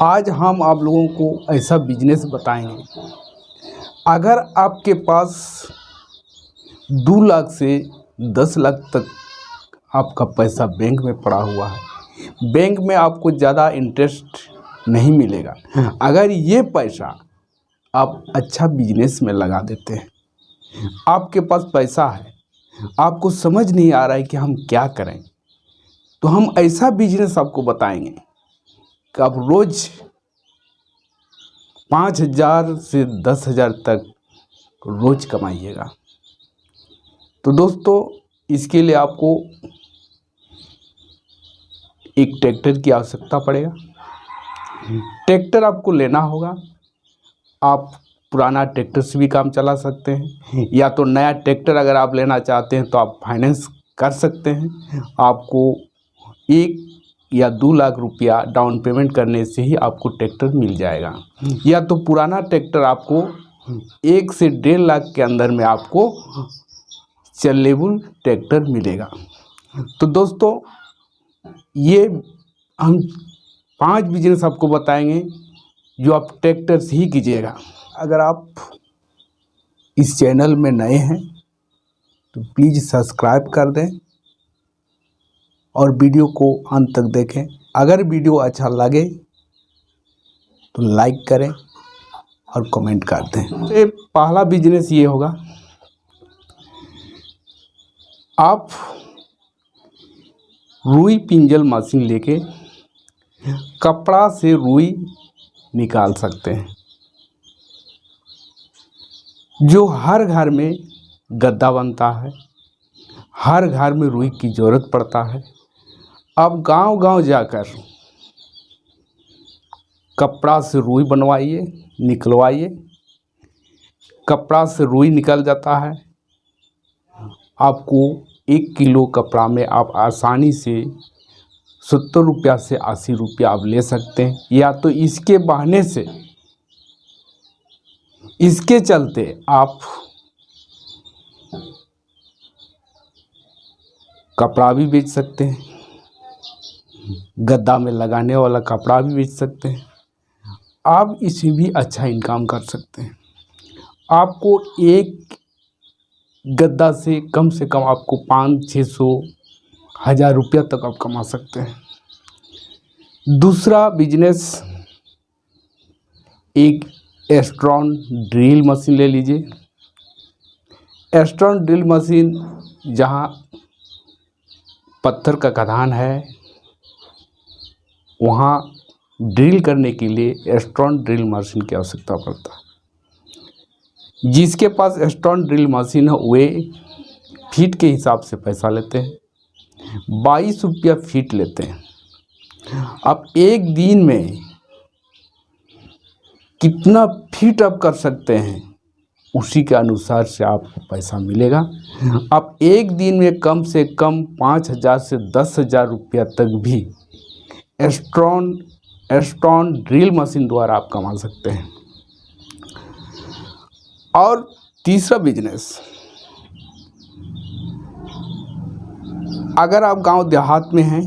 आज हम आप लोगों को ऐसा बिजनेस बताएंगे। अगर आपके पास 2 लाख से 10 लाख तक आपका पैसा बैंक में पड़ा हुआ है, बैंक में आपको ज़्यादा इंटरेस्ट नहीं मिलेगा। अगर ये पैसा आप अच्छा बिजनेस में लगा देते हैं, आपके पास पैसा है, आपको समझ नहीं आ रहा है कि हम क्या करें, तो हम ऐसा बिजनेस आपको बताएंगे कि आप रोज़ 5,000 से 10,000 तक रोज़ कमाइएगा। तो दोस्तों, इसके लिए आपको एक ट्रैक्टर की आवश्यकता पड़ेगा। ट्रैक्टर आपको लेना होगा। आप पुराना ट्रैक्टर से भी काम चला सकते हैं, या तो नया ट्रैक्टर अगर आप लेना चाहते हैं तो आप फाइनेंस कर सकते हैं। आपको 1 या 2 लाख रुपया डाउन पेमेंट करने से ही आपको ट्रैक्टर मिल जाएगा, या तो पुराना ट्रैक्टर आपको 1 से 1.5 लाख के अंदर में आपको चलेबल ट्रैक्टर मिलेगा। तो दोस्तों, ये हम 5 बिजनेस आपको बताएंगे जो आप ट्रैक्टर से ही कीजिएगा। अगर आप इस चैनल में नए हैं तो प्लीज़ सब्सक्राइब कर दें और वीडियो को अंत तक देखें। अगर वीडियो अच्छा लगे तो लाइक करें और कमेंट कर दें। तो पहला बिजनेस ये होगा, आप रुई पिंजल मशीन लेके कपड़ा से रुई निकाल सकते हैं। जो हर घर में गद्दा बनता है, हर घर में रुई की ज़रूरत पड़ता है। आप गांव-गांव जाकर कपड़ा से रुई बनवाइए, निकलवाइए। कपड़ा से रुई निकल जाता है। आपको 1 किलो कपड़ा में आप आसानी से 70 रुपया से 80 रुपया आप ले सकते हैं। या तो इसके बहाने से, इसके चलते आप कपड़ा भी बेच सकते हैं, गद्दा में लगाने वाला कपड़ा भी बेच सकते हैं। आप इससे भी अच्छा इनकम कर सकते हैं। आपको एक गद्दा से कम आपको 500-600 हज़ार रुपया तक आप कमा सकते हैं। दूसरा बिजनेस, एक एस्ट्रॉन ड्रिल मशीन ले लीजिए। एस्ट्रॉन ड्रिल मशीन, जहाँ पत्थर का खदान है, वहाँ ड्रिल करने के लिए एस्ट्रॉन ड्रिल मशीन की आवश्यकता पड़ता है। जिसके पास एस्ट्रॉन ड्रिल मशीन है वे फीट के हिसाब से पैसा लेते हैं। 22 रुपया फीट लेते हैं। आप एक दिन में कितना फीट आप कर सकते हैं, उसी के अनुसार से आपको पैसा मिलेगा। आप एक दिन में कम से कम 5,000 से 10,000 रुपया तक भी एस्ट्रॉन ड्रिल मशीन द्वारा आप कमा सकते हैं। और तीसरा बिजनेस, अगर आप गांव देहात में हैं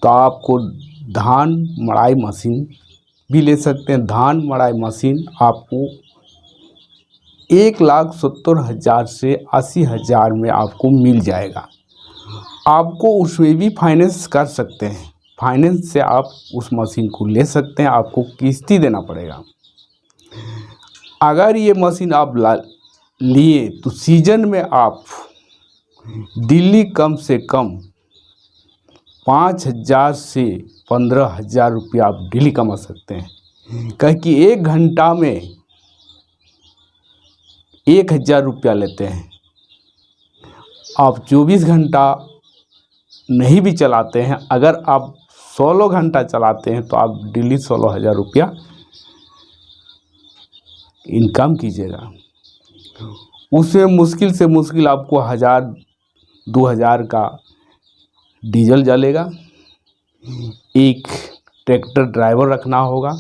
तो आपको धान मड़ाई मशीन भी ले सकते हैं। धान मड़ाई मशीन आपको 1,70,000 से 80,000 में आपको मिल जाएगा। आपको उसमें भी फाइनेंस कर सकते हैं। फाइनेंस से आप उस मशीन को ले सकते हैं। आपको किस्ती देना पड़ेगा। अगर ये मशीन आप लिए तो सीजन में आप दिल्ली कम से कम 5,000 से 15,000 रुपया आप डेली कमा सकते हैं। क्योंकि 1 घंटा में 1,000 रुपया लेते हैं। आप 24 घंटा नहीं भी चलाते हैं, अगर आप 16 घंटा चलाते हैं तो आप डेली 16,000 रुपया इनकम कीजिएगा। उसमें मुश्किल से मुश्किल आपको 1,000-2,000 का डीजल जलेगा। एक ट्रैक्टर ड्राइवर रखना होगा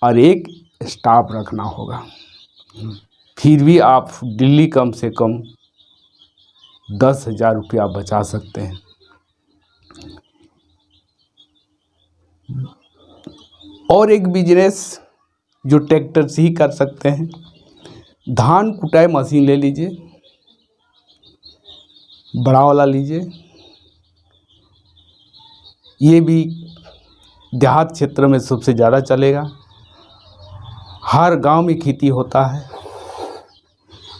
और एक स्टाफ रखना होगा। फिर भी आप डेली कम से कम 10,000 रुपया बचा सकते हैं। और एक बिजनेस जो ट्रैक्टर से ही कर सकते हैं, धान कुटाई मशीन ले लीजिए, बड़ा वाला लीजिए। ये भी देहात क्षेत्र में सबसे ज़्यादा चलेगा। हर गांव में खेती होता है,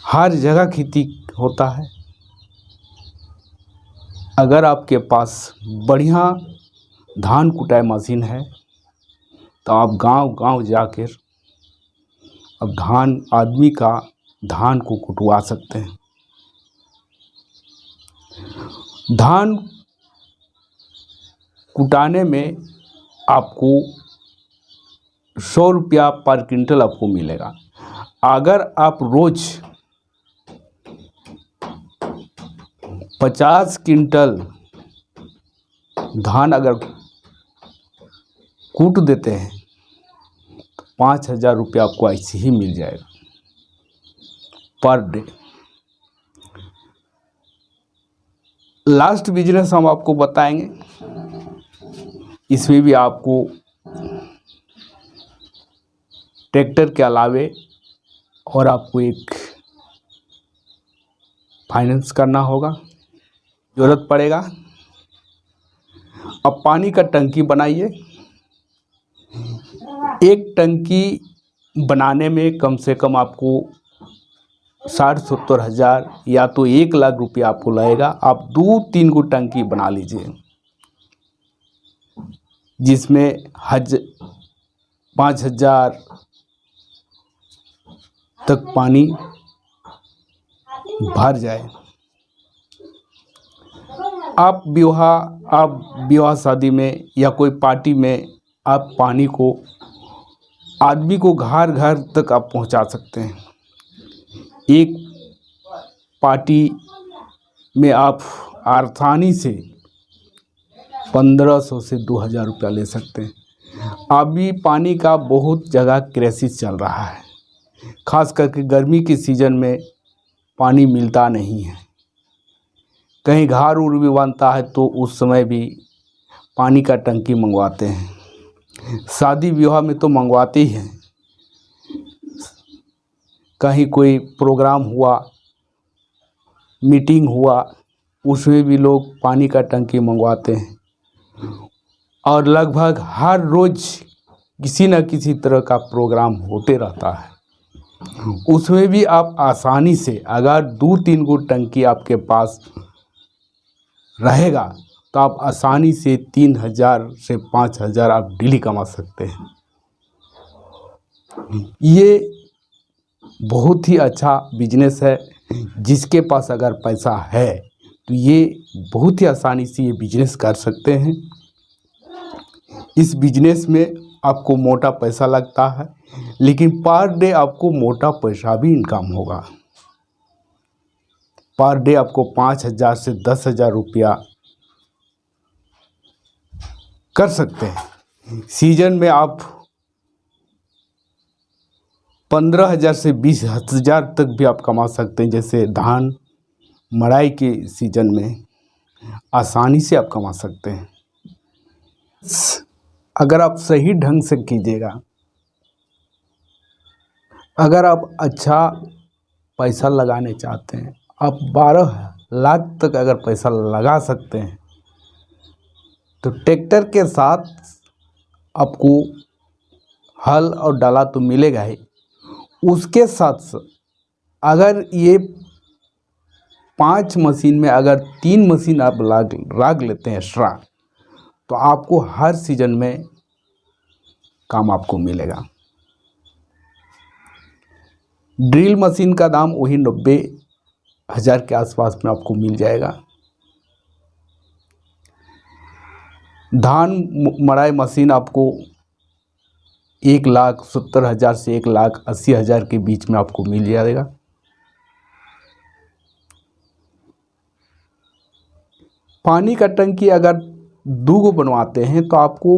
हर जगह खेती होता है। अगर आपके पास बढ़िया धान कुटाई मशीन है तो आप गांव-गांव जाकर अब आदमी का धान को कुटवा सकते हैं। धान कुटाने में आपको 100 रुपया पर क्विंटल आपको मिलेगा। अगर आप रोज 50 क्विंटल धान अगर कूट देते हैं तो 5,000 रुपया आपको ऐसे ही मिल जाएगा पर डे। लास्ट बिजनेस हम आपको बताएंगे, इसमें भी आपको ट्रैक्टर के अलावे और आपको एक फाइनेंस करना होगा, ज़रूरत पड़ेगा। अब पानी का टंकी बनाइए। एक टंकी बनाने में कम से कम आपको 60-70 हज़ार या तो 1 लाख रुपया आपको लगेगा। आप 2-3 गो टंकी बना लीजिए जिसमें 5,000 तक पानी भर जाए। आप विवाह शादी में या कोई पार्टी में आप पानी को आदमी को घर घर तक आप पहुंचा सकते हैं। एक पार्टी में आप आसानी से 1500 से 2,000 रुपया ले सकते हैं। अभी पानी का बहुत जगह क्राइसिस चल रहा है, खास करके गर्मी के सीज़न में पानी मिलता नहीं है। कहीं घर उर भी बनता है तो उस समय भी पानी का टंकी मंगवाते हैं। शादी विवाह में तो मंगवाते ही हैं। कहीं कोई प्रोग्राम हुआ, मीटिंग हुआ, उसमें भी लोग पानी का टंकी मंगवाते हैं। और लगभग हर रोज़ किसी न किसी तरह का प्रोग्राम होते रहता है। उसमें भी आप आसानी से अगर 2-3 गो टंकी आपके पास रहेगा तो आप आसानी से 3,000 से 5,000 आप डेली कमा सकते हैं। ये बहुत ही अच्छा बिजनेस है। जिसके पास अगर पैसा है तो ये बहुत ही आसानी से ये बिजनेस कर सकते हैं। इस बिजनेस में आपको मोटा पैसा लगता है, लेकिन पर डे आपको मोटा पैसा भी इनकम होगा। पर डे आपको 5,000 से 10,000 रुपया कर सकते हैं। सीजन में आप 15,000 से 20,000 तक भी आप कमा सकते हैं। जैसे धान मड़ाई के सीजन में आसानी से आप कमा सकते हैं अगर आप सही ढंग से कीजिएगा। अगर आप अच्छा पैसा लगाने चाहते हैं, आप 12 लाख तक अगर पैसा लगा सकते हैं तो ट्रैक्टर के साथ आपको हल और डाला तो मिलेगा ही। उसके साथ अगर ये 5 मशीन में अगर 3 मशीन आप लाग लेते हैं एक्स्ट्रा, तो आपको हर सीजन में काम आपको मिलेगा। ड्रिल मशीन का दाम वही 90,000 के आसपास में आपको मिल जाएगा। धान मड़ाई मशीन आपको 1,70,000 से 1,80,000 के बीच में आपको मिल जाएगा। पानी का टंकी अगर 2 गो बनवाते हैं तो आपको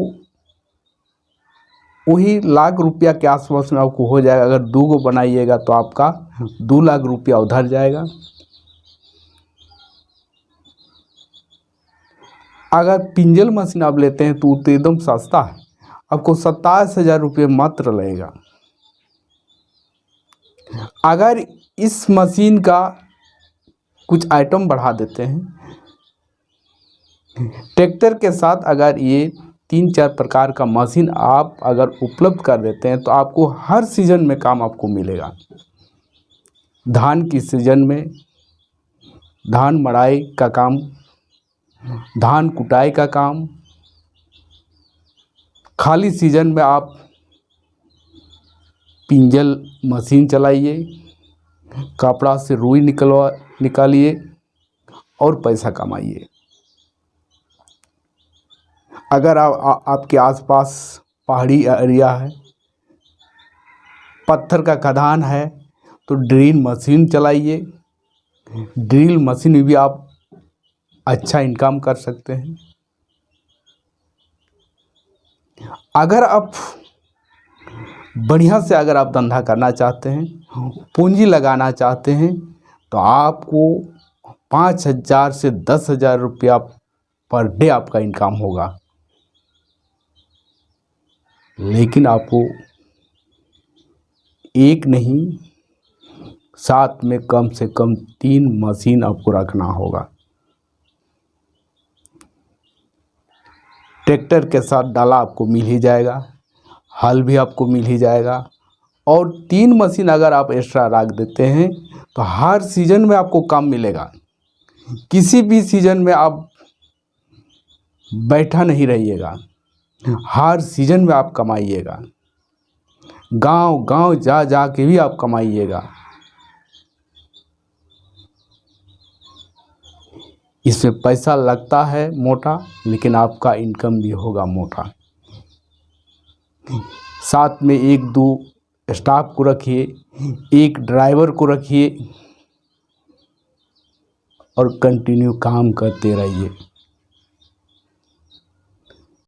वही लाख रुपया के आसपास में आपको हो जाएगा। अगर 2 गो बनाइएगा तो आपका 2 लाख रुपया उधर जाएगा। अगर पिंजल मशीन आप लेते हैं तो एकदम सस्ता है। आपको 27,000 रुपये मात्र लगेगा। अगर इस मशीन का कुछ आइटम बढ़ा देते हैं, ट्रैक्टर के साथ अगर ये 3-4 प्रकार का मशीन आप अगर उपलब्ध कर देते हैं तो आपको हर सीजन में काम आपको मिलेगा। धान की सीजन में धान मड़ाई का काम, धान कुटाई का काम, खाली सीजन में आप पिंजल मशीन चलाइए, कपड़ा से रुई निकालिए और पैसा कमाइए। अगर आपके आसपास पहाड़ी एरिया है, पत्थर का खदान है, तो ड्रिल मशीन चलाइए। ड्रिल मशीन में भी आप अच्छा इनकम कर सकते हैं। अगर आप बढ़िया से अगर आप धंधा करना चाहते हैं, पूंजी लगाना चाहते हैं, तो आपको 5,000 से 10,000 रुपया पर डे आपका इनकम होगा। लेकिन आपको एक नहीं, साथ में कम से कम 3 मशीन आपको रखना होगा। ट्रैक्टर के साथ डाला आपको मिल ही जाएगा, हल भी आपको मिल ही जाएगा, और 3 मशीन अगर आप एक्स्ट्रा रख देते हैं तो हर सीजन में आपको काम मिलेगा। किसी भी सीजन में आप बैठा नहीं रहिएगा, हर सीजन में आप कमाइएगा। गांव गांव जा जा के भी आप कमाइएगा। इसमें पैसा लगता है मोटा, लेकिन आपका इनकम भी होगा मोटा। साथ में 1-2 स्टाफ को रखिए, एक ड्राइवर को रखिए और कंटिन्यू काम करते रहिए।